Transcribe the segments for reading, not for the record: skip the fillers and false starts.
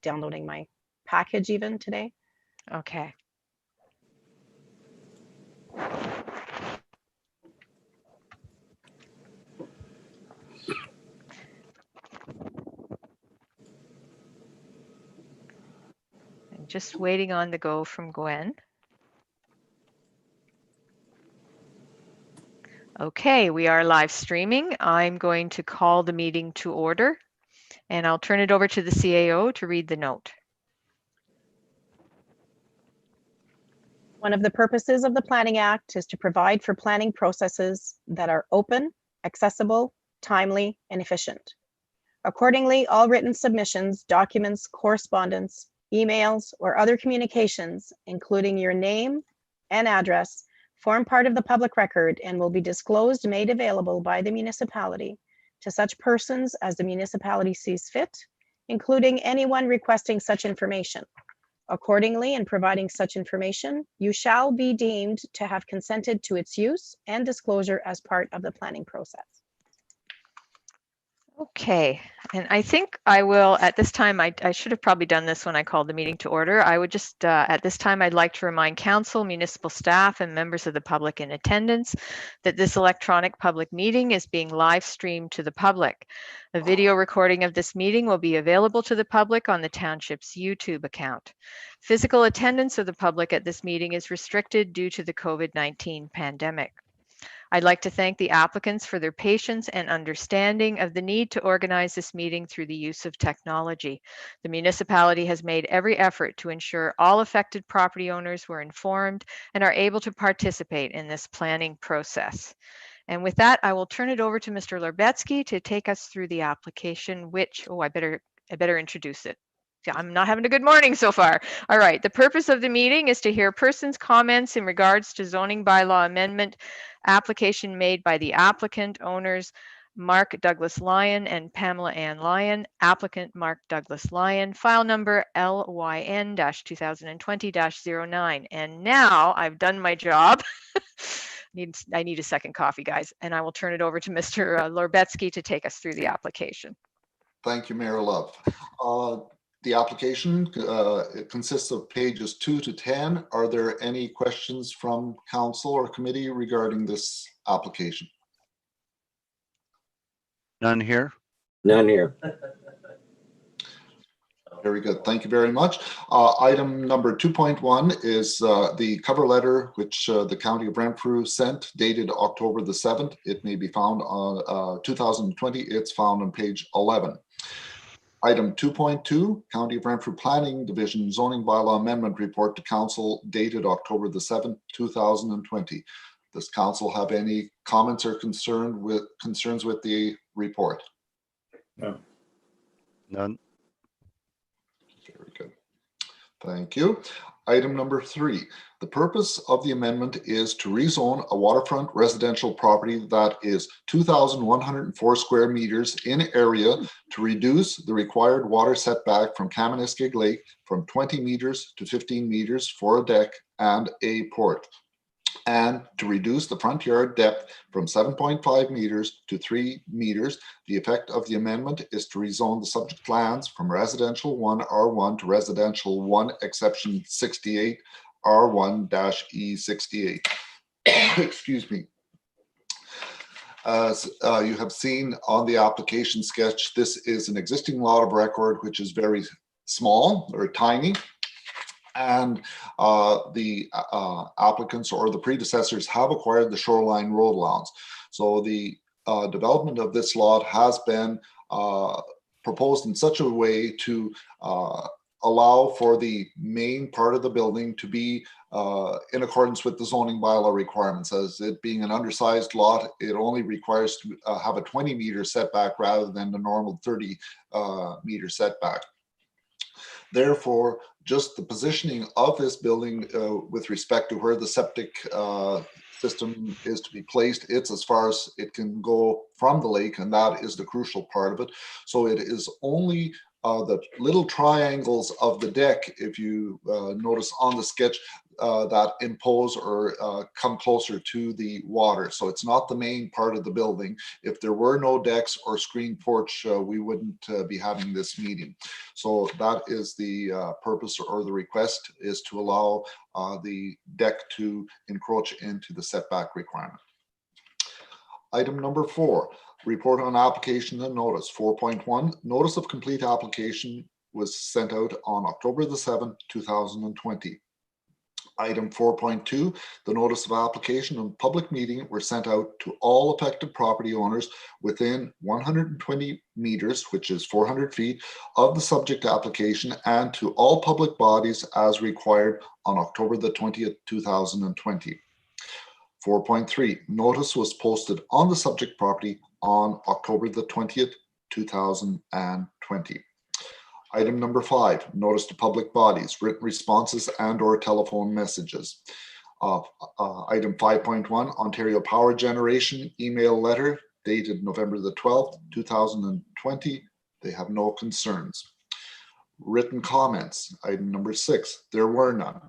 downloading my package even today. Okay. I'm just waiting on the go from Gwen. Okay, we are live streaming. I'm going to call the meeting to order, and I'll turn it over to the CAO to read the note. One of the purposes of the Planning Act is to provide for planning processes that are open, accessible, timely, and efficient. Accordingly, all written submissions, documents, correspondence, emails, or other communications, including your name and address, form part of the public record and will be disclosed and made available by the municipality to such persons as the municipality sees fit, including anyone requesting such information. Accordingly, in providing such information, you shall be deemed to have consented to its use and disclosure as part of the planning process. Okay, and I think I will, at this time, I should have probably done this when I called the meeting to order. I would just, at this time, I'd like to remind council, municipal staff, and members of the public in attendance that this electronic public meeting is being live streamed to the public. A video recording of this meeting will be available to the public on the township's YouTube account. Physical attendance of the public at this meeting is restricted due to the COVID-19 pandemic. I'd like to thank the applicants for their patience and understanding of the need to organize this meeting through the use of technology. The municipality has made every effort to ensure all affected property owners were informed and are able to participate in this planning process. And with that, I will turn it over to Mr. Lorbetsky to take us through the application, which, I better introduce it. I'm not having a good morning so far. All right, the purpose of the meeting is to hear persons' comments in regards to zoning bylaw amendment application made by the applicant, owners Mark Douglas Lyon and Pamela Ann Lyon, applicant Mark Douglas Lyon, file number LYN-2020-09. And now I've done my job. I need a second coffee, guys, and I will turn it over to Mr. Lorbetsky to take us through the application. Thank you, Mayor Love. The application it consists of pages 2 to 10. Are there any questions from council or committee regarding this application? None here. None here. Very good. Thank you very much. Item number 2.1 is the cover letter which the County of Renfrew sent, dated October the 7th. It may be found on 2020. It's found on page 11. Item 2.2, County of Renfrew Planning Division Zoning Bylaw Amendment Report to Council, dated October the 7th, 2020. Does council have any comments or concerns with the report? No. None. Very good. Thank you. Item number 3. The purpose of the amendment is to rezone a waterfront residential property that is 2,104 square meters in area to reduce the required water setback from Kaministkig Lake from 20 meters to 15 meters for a deck and a port, and to reduce the front yard depth from 7.5 meters to 3 meters. The effect of the amendment is to rezone the subject lands from residential 1 R1 to residential 1 exception 68 R1-E68. Excuse me. As you have seen on the application sketch, this is an existing lot of record which is very small or tiny. And the applicants or the predecessors have acquired the shoreline road allowance. So the development of this lot has been proposed in such a way to allow for the main part of the building to be in accordance with the zoning bylaw requirements. As it being an undersized lot, it only requires to have a 20-meter setback rather than the normal 30-meter setback. Therefore, just the positioning of this building with respect to where the septic system is to be placed, it's as far as it can go from the lake, and that is the crucial part of it. So it is only the little triangles of the deck, if you notice on the sketch, that impose or come closer to the water. So it's not the main part of the building. If there were no decks or screen porch, we wouldn't be having this meeting. So that is the purpose or the request, is to allow the deck to encroach into the setback requirement. Item number 4, report on application and notice. 4.1, notice of complete application was sent out on October the 7th, 2020. Item 4.2, the notice of application and public meeting were sent out to all affected property owners within 120 meters, which is 400 feet, of the subject application, and to all public bodies as required on October the 20th, 2020. 4.3, notice was posted on the subject property on October the 20th, 2020. Item number 5, notice to public bodies, written responses and or telephone messages. Item 5.1, Ontario Power Generation email letter dated November the 12th, 2020. They have no concerns. Written comments. Item number 6, there were none.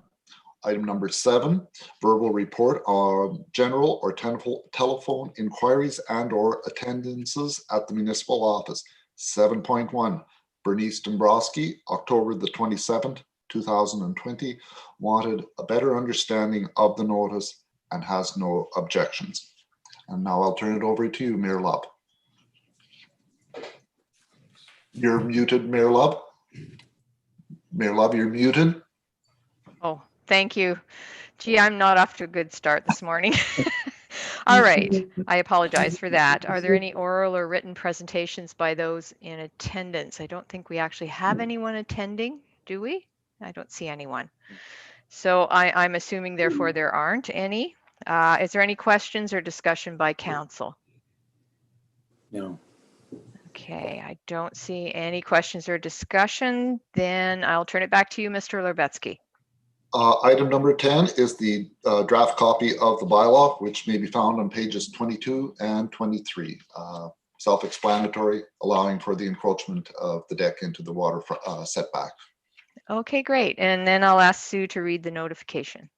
Item number 7, verbal report on general or telephone inquiries and or attendances at the municipal office. 7.1, Bernice Dombrowski, October the 27th, 2020, wanted a better understanding of the notice and has no objections. And now I'll turn it over to you, Mayor Love. You're muted, Mayor Love. Mayor Love, you're muted. Oh, thank you. Gee, I'm not off to a good start this morning. All right, I apologize for that. Are there any oral or written presentations by those in attendance? I don't think we actually have anyone attending, do we? I don't see anyone. So I'm assuming therefore there aren't any. Is there any questions or discussion by council? No. Okay, I don't see any questions or discussion. Then I'll turn it back to you, Mr. Lerbetsky. Item number 10 is the draft copy of the bylaw, which may be found on pages 22 and 23. Self-explanatory, allowing for the encroachment of the deck into the water setback. Okay, great. And then I'll ask Sue to read the notification.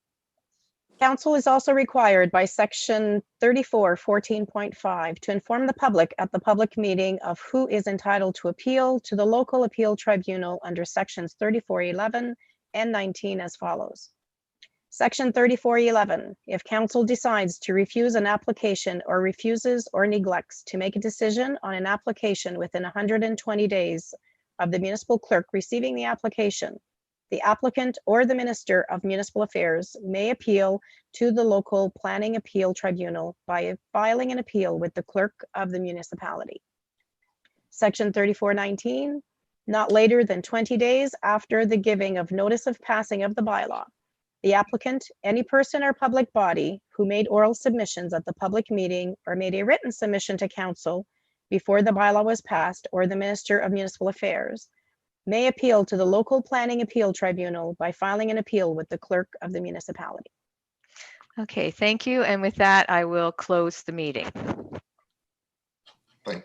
Council is also required by section 34:14.5 to inform the public at the public meeting of who is entitled to appeal to the local appeal tribunal under sections 34:11 and 19 as follows. Section 34:11, if council decides to refuse an application or refuses or neglects to make a decision on an application within 120 days of the municipal clerk receiving the application, the applicant or the Minister of Municipal Affairs may appeal to the local planning appeal tribunal by filing an appeal with the clerk of the municipality. Section 34:19, not later than 20 days after the giving of notice of passing of the bylaw, the applicant, any person or public body who made oral submissions at the public meeting or made a written submission to council before the bylaw was passed, or the Minister of Municipal Affairs, may appeal to the local planning appeal tribunal by filing an appeal with the clerk of the municipality. Okay, thank you. And with that, I will close the meeting.